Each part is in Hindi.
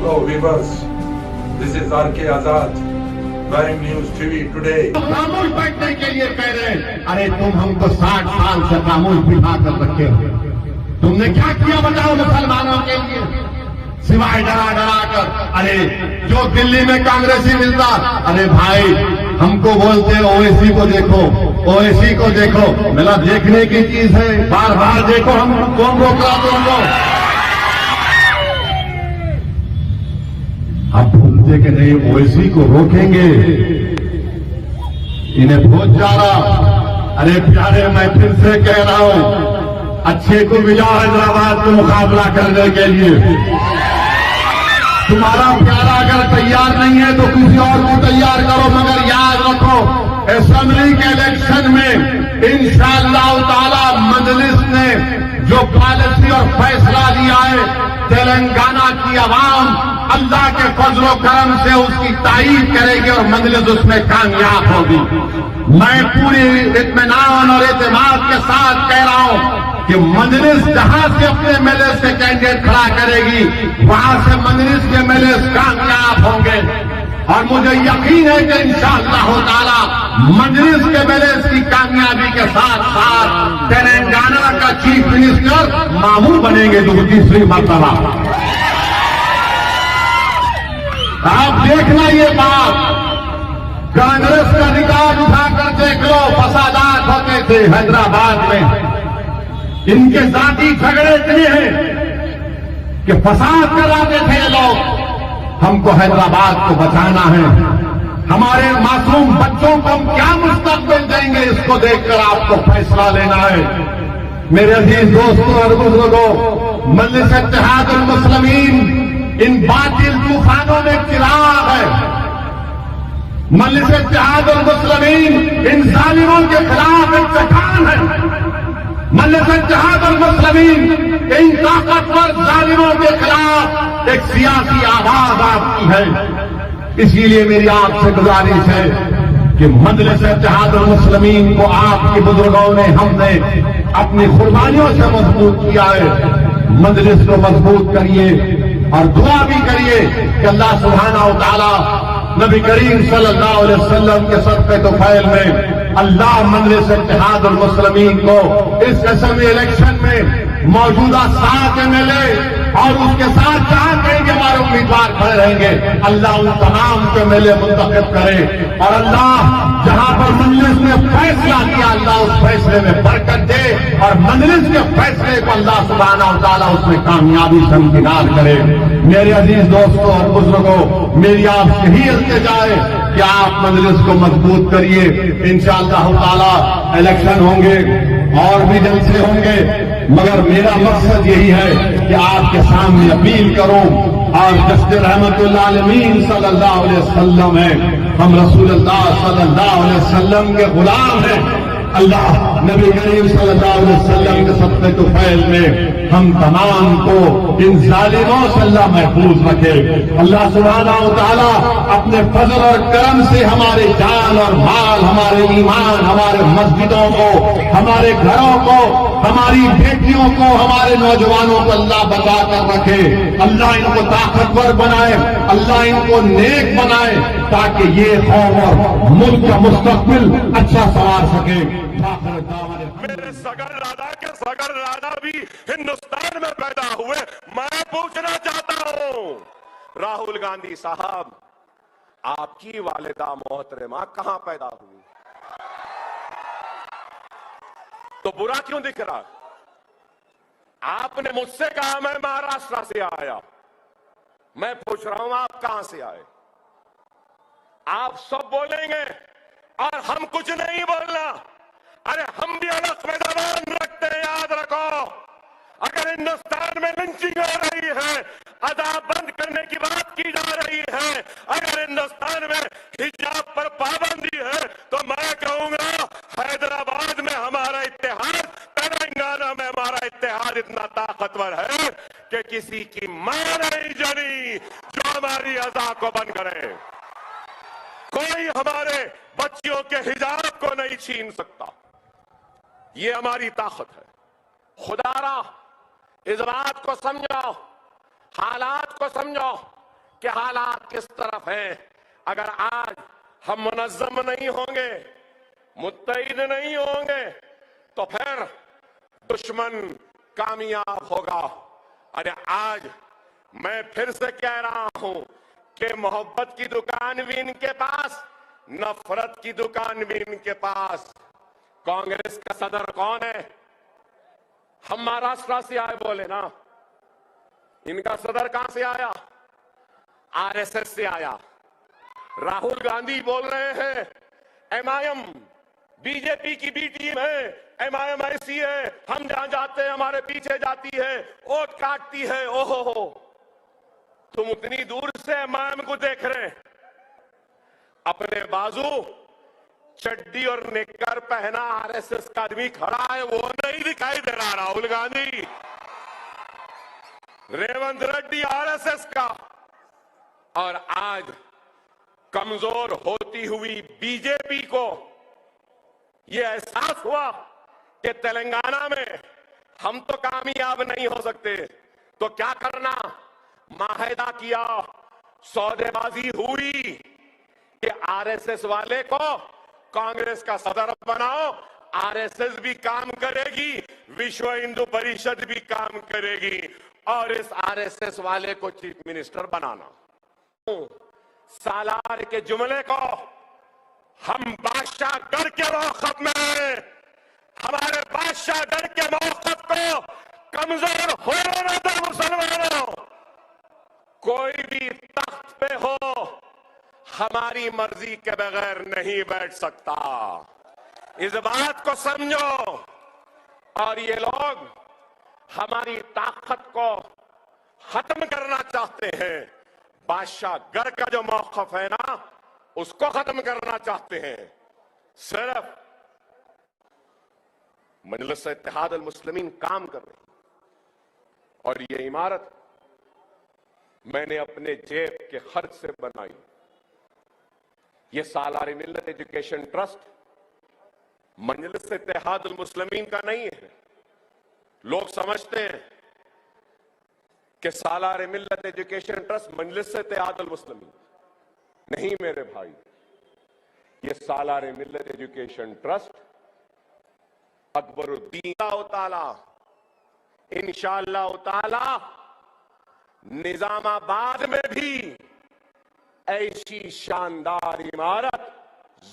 Hello viewers, this is RK Azad, Prime News TV today. खामोश बैठने के लिए कह रहे हैं। अरे तुम हमको 60 साल से खामोश बिठा कर रखे हो, तुमने क्या किया बताओ मुसलमानों के लिए, सिवाय डरा डरा कर। अरे जो दिल्ली में कांग्रेसी मिलता, अरे भाई हमको बोलते ओवैसी को देखो, ओवैसी को देखो, मेरा देखने की चीज है, बार बार देखो, हम कौन रोक रहा तुमको। आप भूलते कि नहीं ओवैसी को रोकेंगे, इन्हें बहुत जा रहा। अरे प्यारे मैं फिर से कह रहा हूं, अच्छे को भी जाओ हैदराबाद को मुकाबला करने के लिए। तुम्हारा प्यारा अगर तैयार नहीं है तो किसी और को तैयार करो, मगर याद रखो असेंबली के इलेक्शन में इंशाअल्लाह ताला मजलिस ने जो पॉलिसी और फैसला लिया है, तेलंगाना की आवाम अल्लाह के फजलो करम से उसकी तारीफ करेगी और मजलिस उसमें कामयाब होगी। मैं पूरी इत्मीनान और एतमाद के साथ कह रहा हूं कि मजलिस जहां से अपने एमएलए से कैंडिडेट खड़ा करेगी, वहां से मजलिस के एमएलए कामयाब होंगे। और मुझे यकीन है कि इंशाअल्लाह ताला मजलिस के एमएलए की कामयाबी के साथ साथ तेलंगाना का चीफ मिनिस्टर मामूल बनेंगे दूसरी मरतबा। आप देखना ये बात, कांग्रेस का रिकॉर्ड उठाकर देख लो, फसादात होते थे हैदराबाद में, इनके जाति झगड़े इतने हैं कि फसाद कराते थे ये लोग। हमको हैदराबाद को बचाना है, हमारे मासूम बच्चों को हम क्या मुस्तकबिल देंगे, इसको देखकर आपको फैसला लेना है। मेरे अजीज दोस्तों और बुजुर्गों, मजलिस इत्तेहादुल मुस्लिमीन इन बातिल तूफानों में चिराग है। मजलिस इत्तेहादुल मुस्लिमीन इन जालिमों के खिलाफ एक चट्टान है। मजलिस इत्तेहादुल मुस्लिमीन इन ताकतवर जालिमों के खिलाफ एक सियासी आवाज आपकी है। इसीलिए मेरी आपसे गुजारिश है कि मजलिस इत्तेहादुल मुस्लिमीन को आपके बुजुर्गों ने, हमने अपनी कुर्बानियों से मजबूत किया है। मजलिस को मजबूत करिए और दुआ भी करिए कि अल्लाह सुब्हानहू व तआला नबी करीम सल्लल्लाहु अलैहि वसल्लम के सदक़े तौफील में अल्लाह मजलिस इत्तेहादुल मुस्लिमीन को इस असेंबली इलेक्शन में मौजूदा 7 एमएलए और उसके साथ जहां कहेंगे हमारे उम्मीदवार खड़े रहेंगे, अल्लाह उन तमाम को एमएलए मुंतखब करे। और अल्लाह जहां पर मजलिस ने फैसला किया, अल्लाह उस फैसले में बरकत दे और मजलिस के फैसले को अल्लाह सुब्हानहू व तआला उसमें कामयाबी से हमकिनार करे। मेरे अजीज दोस्तों और बुजुर्गों, मेरी आपसे ही इल्तिजा है कि आप मजलिस को मजबूत करिए। इंशाअल्लाह ताला इलेक्शन होंगे और भी जलसे होंगे, मगर मेरा मकसद यही है कि आपके सामने अपील करूं और जश्न रहमतुल आलमीन सल्लल्लाहु अलैहि वसल्लम है, हम रसूलुल्लाह सल्लल्लाहु अलैहि वसल्लम के गुलाम हैं। अल्लाह नबी करीम सल्लल्लाहु अलैहि वसल्लम के सदक़े तौफील में हम तमाम को इन जालिमों से अल्लाह महफूज रखे। अल्लाह सुब्हानहू व तआला अपने फजल और करम से हमारे जान और माल, हमारे ईमान, हमारे मस्जिदों को, हमारे घरों को, हमारी बेटियों को, हमारे नौजवानों को अल्लाह बचा कर रखे। अल्लाह इनको ताकतवर बनाए, अल्लाह इनको नेक बनाए, ताकि ये कौम और मुल्क का मुस्तकबिल अच्छा संवार सके। मेरे सगर राधा के सगर राधा भी हिंदुस्तान में पैदा हुए। मैं पूछना चाहता हूं, राहुल गांधी साहब, आपकी वालिदा मोहतरमा कहां पैदा हुई? तो बुरा क्यों दिख रहा? आपने मुझसे कहा मैं महाराष्ट्र से आया, मैं पूछ रहा हूं आप कहां से आए? आप सब बोलेंगे और हम कुछ नहीं बोलना। अरे हम भी अलग में जबान रखते हैं, याद रखो। अगर हिंदुस्तान में लिंचिंग हो रही है, अदाब बंद करने की बात की जा रही है, अगर हिंदुस्तान में हिजाब पर पाबंदी है, तो मैं कहूंगा हैदराबाद में हमारा इत्तेहाद, तेलंगाना में हमारा इत्तेहाद इतना ताकतवर है कि किसी की मां नहीं जनी जो हमारी अज़ा को बंद करे। कोई हमारे बच्चियों के हिजाब को नहीं छीन सकता। ये हमारी ताकत है। खुदारा इस बात को समझो, हालात को समझो। कि हालात किस तरफ हैं। अगर आज हम मुनज़्ज़म नहीं होंगे, मुत्तहिद नहीं होंगे, तो फिर दुश्मन कामयाब होगा। अरे आज मैं फिर से कह रहा हूं कि मोहब्बत की दुकान भी इनके पास, नफरत की दुकान भी इनके पास। कांग्रेस का सदर कौन है? हम महाराष्ट्र से आए बोले ना, इनका सदर कहां से आया? आरएसएस से आया। राहुल गांधी बोल रहे हैं एमआईएम बीजेपी की बी टीम है, एमआईएम ऐसी है, हम जहां जाते हैं हमारे पीछे जाती है, वोट काटती है। ओहो, तुम उतनी दूर से एमआईएम को देख रहे हैं, अपने बाजू चड्डी और निक्कर पहना आरएसएस का आदमी खड़ा है, वो नहीं दिखाई दे रहा। राहुल गांधी, रेवंत रेड्डी आरएसएस का। और आज कमजोर होती हुई बीजेपी को यह एहसास हुआ कि तेलंगाना में हम तो कामयाब नहीं हो सकते, तो क्या करना? माहिदा किया, सौदेबाजी हुई कि आरएसएस वाले को कांग्रेस का सदर बनाओ, आरएसएस भी काम करेगी, विश्व हिंदू परिषद भी काम करेगी, और इस आरएसएस वाले को चीफ मिनिस्टर बनाना। सालार के जुमले को हम बादशाह गढ़ के मौक़िफ़ में हैं, हमारे बादशाह गढ़ के मौक़िफ़ को कमजोर होने न दो मुसलमानों। कोई भी तख्त पे हो, हमारी मर्जी के बगैर नहीं बैठ सकता, इस बात को समझो। और ये लोग हमारी ताकत को खत्म करना चाहते हैं, बादशाह गढ़ का जो मौक़िफ़ है ना, उसको खत्म करना चाहते हैं। सिर्फ मजलिस इत्तेहाद अल मुस्लिमीन काम कर रही, और ये इमारत मैंने अपने जेब के खर्च से बनाई। ये सालार मिल्लत एजुकेशन ट्रस्ट मजलिस इत्तेहाद अल मुस्लिमीन का नहीं है। लोग समझते हैं कि सालार मिल्लत एजुकेशन ट्रस्ट मजलिस इत्तेहाद अल मुस्लिमीन नहीं। मेरे भाई, ये सालार मिल्लत एजुकेशन ट्रस्ट अकबरुद्दीन ताला इंशाअल्लाह ताला निजामाबाद में भी ऐसी शानदार इमारत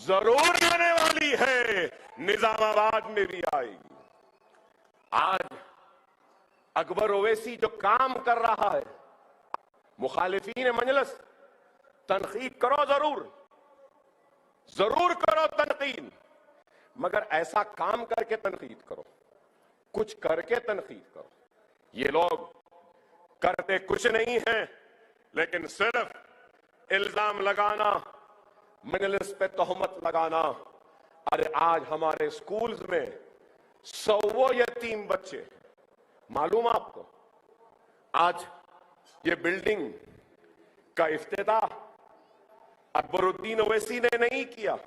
जरूर आने वाली है, निजामाबाद में भी आएगी। आज अकबर ओवैसी जो काम कर रहा है, मुखालिफीन मजलिस तनकीद करो, जरूर करो तनकीद, मगर ऐसा काम करके तनकीद करो, कुछ करके तनकीद करो। ये लोग करते कुछ नहीं है, लेकिन सिर्फ इल्जाम लगाना, मजलिस पे तोहमत लगाना। अरे आज हमारे स्कूल्स में 100 यतीम बच्चे, मालूम आपको? आज ये बिल्डिंग का इफ्तिताह अकबरुद्दीन ओवैसी ने नहीं किया,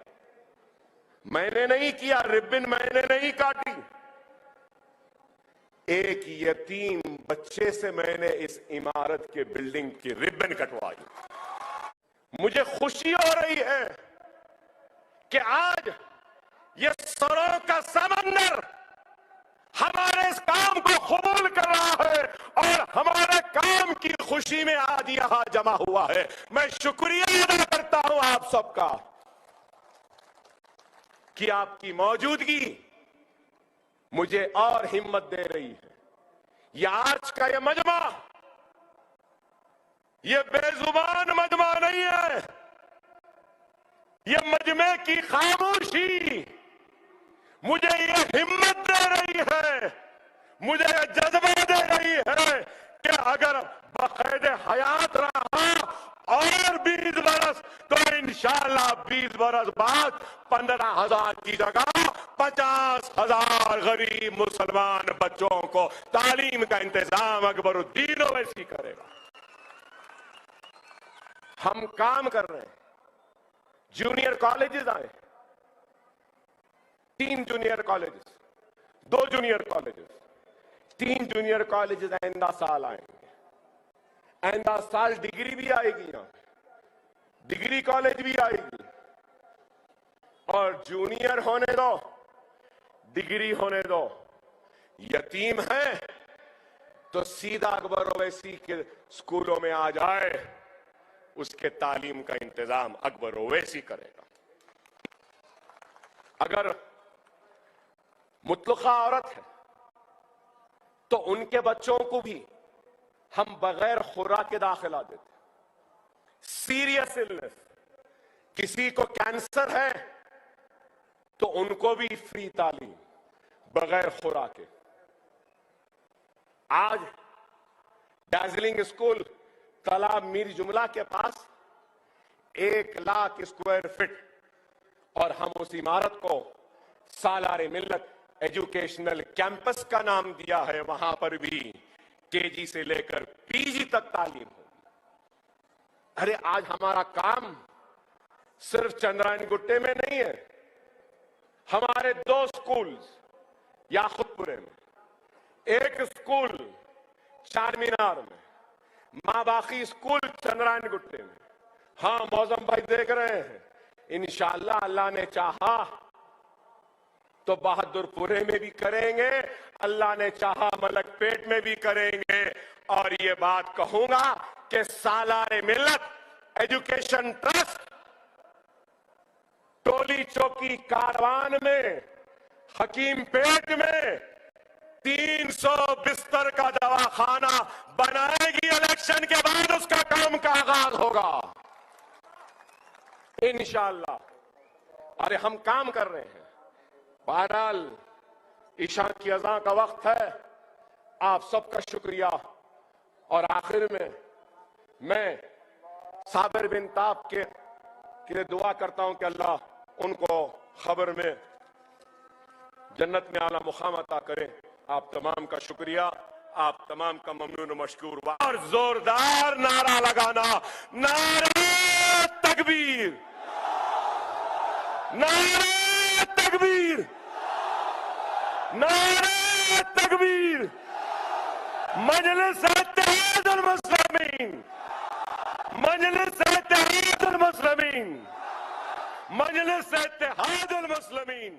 मैंने नहीं किया, रिबन मैंने नहीं काटी। एक यतीम बच्चे से मैंने इस इमारत के बिल्डिंग की रिबन कटवाई। मुझे खुशी हो रही है कि आज ये सरों का समंदर हमारे इस काम को कबूल कर रहा है, और हमारे काम की खुशी में आज यहां जमा हुआ है। मैं शुक्रिया अदा करता हूं आप सबका कि आपकी मौजूदगी मुझे और हिम्मत दे रही है। ये आज का ये मजमा, ये बेजुबान मजमा नहीं है, ये मजमे की खामोशी मुझे ये हिम्मत दे रही है, मुझे ये जज्बा दे रही है कि अगर बक़ैद हयात रहा और 20 बरस, तो इंशाअल्लाह 20 बरस बाद 15,000 की जगह 50,000 गरीब मुसलमान बच्चों को तालीम का इंतजाम अकबरुद्दीन ओवैसी करेगा। हम काम कर रहे हैं। जूनियर कॉलेजेस आए, 3 junior colleges, 2 junior colleges, 3 junior colleges आइंदा साल आएंगे। आइंदा साल डिग्री भी आएगी, यहां डिग्री कॉलेज भी आएगी, और जूनियर होने दो, डिग्री होने दो। यतीम है तो सीधा अकबर ओवैसी के स्कूलों में आ जाए, उसके तालीम का इंतजाम अकबर ओवैसी करेगा। अगर मुतलका औरत है तो उनके बच्चों को भी हम बगैर खुराक के दाखिला देते। सीरियस इलनेस, किसी को कैंसर है तो उनको भी फ्री तालीम बगैर खुराक के। आज दार्जिलिंग स्कूल तालाब मीर जुमला के पास 1 लाख स्क्वायर फीट, और हम उस इमारत को सालारे मिल्लत एजुकेशनल कैंपस का नाम दिया है। वहां पर भी केजी से लेकर पीजी तक तालीम होगी। अरे आज हमारा काम सिर्फ चंद्रायन गुट्टे में नहीं है, हमारे 2 स्कूल याकुतपुरे में, एक स्कूल चारमीनार में, मां बाकी स्कूल चंद्रायन गुट्टे में। हाँ, मौजम भाई देख रहे हैं, इंशाअल्लाह अल्लाह ने चाहा तो बहादुरपुरे में भी करेंगे, अल्लाह ने चाहा मलकपेट में भी करेंगे। और ये बात कहूंगा कि सालारे मिल्लत एजुकेशन ट्रस्ट टोली चौकी कारवान में, हकीम पेट में 300 बिस्तर का दवाखाना बनाएगी। इलेक्शन के बाद उसका काम का आगाज होगा इंशाअल्लाह। अरे हम काम कर रहे हैं। बहरहाल ईशा की अज़ां का वक्त है, आप सबका शुक्रिया। और आखिर में मैं साबिर बिन ताब के लिए दुआ करता हूं कि अल्लाह उनको खबर में जन्नत में आला मुकाम अता करे। आप तमाम का शुक्रिया, आप तमाम का ममनून मशकूर। और जोरदार नारा लगाना, नारे तकबीर, नारे तकबीर, नारे तकबीर। मजलिस इत्तेहादुल मुस्लिमीन, मजलिस इत्तेहादुल मुस्लिमीन, मजलिस इत्तेहादुल मुस्लिमीन।